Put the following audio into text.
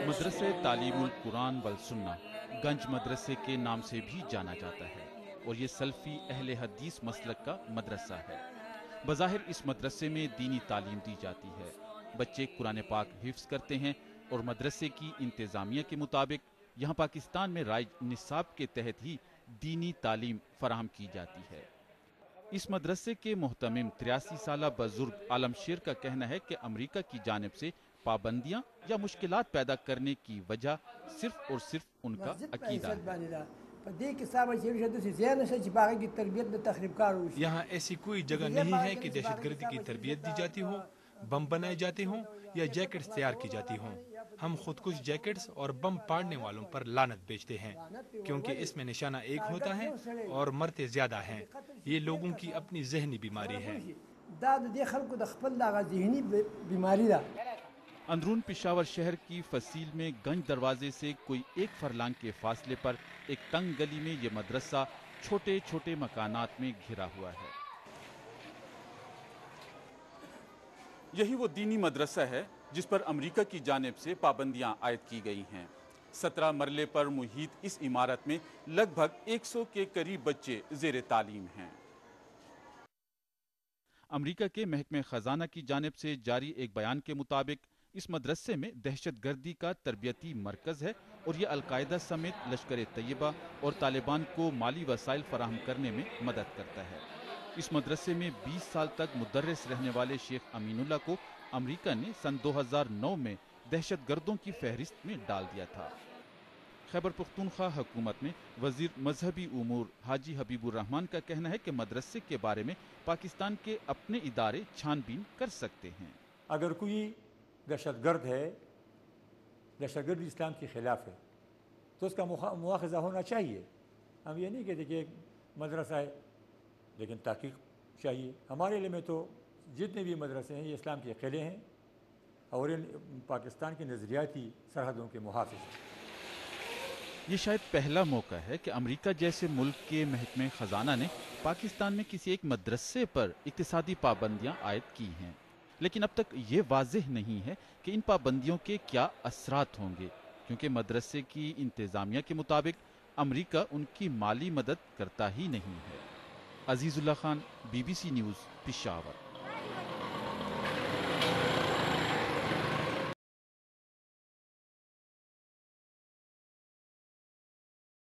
مدرسے تعلیم القرآن والسنہ گنج مدرسے کے نام سے بھی جانا جاتا ہے اور یہ سلفی اہل حدیث مسلک کا مدرسہ ہے۔ بظاہر اس مدرسے میں دینی تعلیم دی جاتی ہے، بچے قرآن پاک حفظ کرتے ہیں اور مدرسے کی انتظامیہ کے مطابق یہاں پاکستان میں رائج نصاب کے تحت ہی دینی تعلیم فراہم کی جاتی ہے۔ اس مدرسے کے محتمم 83 سالہ بزرگ عالم شیر کا کہنا ہے کہ امریکہ کی جانب سے پابندیاں یا مشکلات پیدا کرنے کی وجہ صرف اور صرف ان کا عقیدہ ہے۔ یہاں ایسی کوئی جگہ نہیں ہے کہ دہشت گردی کی تربیت دی جاتی ہو، بم بنائے جاتے ہوں یا جیکٹس تیار کی جاتی ہوں۔ ہم خودکش جیکٹس اور بم پاڑنے والوں پر لعنت بیچتے ہیں، کیونکہ اس میں نشانہ ایک ہوتا ہے اور مرتے زیادہ ہیں۔ یہ لوگوں کی اپنی ذہنی بیماری ہے۔ اندرون پشاور شہر کی فصیل میں گنج دروازے سے کوئی ایک فرلانگ کے فاصلے پر ایک تنگ گلی میں یہ مدرسہ چھوٹے چھوٹے مکانات میں گھرا ہوا ہے۔ یہی وہ دینی مدرسہ ہے جس پر امریکہ کی جانب سے پابندیاں عائد کی گئی ہیں۔ 17 مرلے پر محیط اس عمارت میں لگ بھگ 100 کے قریب بچے زیر تعلیم ہیں۔ امریکہ کے محکمہ خزانہ کی جانب سے جاری ایک بیان کے مطابق اس مدرسے میں دہشت گردی کا تربیتی مرکز ہے اور یہ القاعدہ سمیت لشکر طیبہ اور طالبان کو مالی وسائل فراہم کرنے میں مدد کرتا ہے۔ اس مدرسے میں 20 سال تک مدرس رہنے والے شیخ امین اللہ کو امریکہ نے سن 2009 میں دہشت گردوں کی فہرست میں ڈال دیا تھا۔ خیبر پختونخوا حکومت میں وزیر مذہبی امور حاجی حبیب الرحمان کا کہنا ہے کہ مدرسے کے بارے میں پاکستان کے اپنے ادارے چھان بین کر سکتے ہیں۔ اگر کوئی دہشت گرد ہے، دہشت گردی اسلام کے خلاف ہے، تو اس کا مواخذہ ہونا چاہیے۔ ہم یہ نہیں کہتے کہ ایک مدرسہ ہے، لیکن تحقیق چاہیے۔ ہمارے علم میں تو جتنے بھی مدرسے ہیں یہ اسلام کے قلعے ہیں اور ان پاکستان کی نظریاتی سرحدوں کے محافظ ہیں۔ یہ شاید پہلا موقع ہے کہ امریکہ جیسے ملک کے محکمہ خزانہ نے پاکستان میں کسی ایک مدرسے پر اقتصادی پابندیاں عائد کی ہیں، لیکن اب تک یہ واضح نہیں ہے کہ ان پابندیوں کے کیا اثرات ہوں گے، کیونکہ مدرسے کی انتظامیہ کے مطابق امریکہ ان کی مالی مدد کرتا ہی نہیں ہے۔ عزیز اللہ خان، BBC نیوز، پشاور۔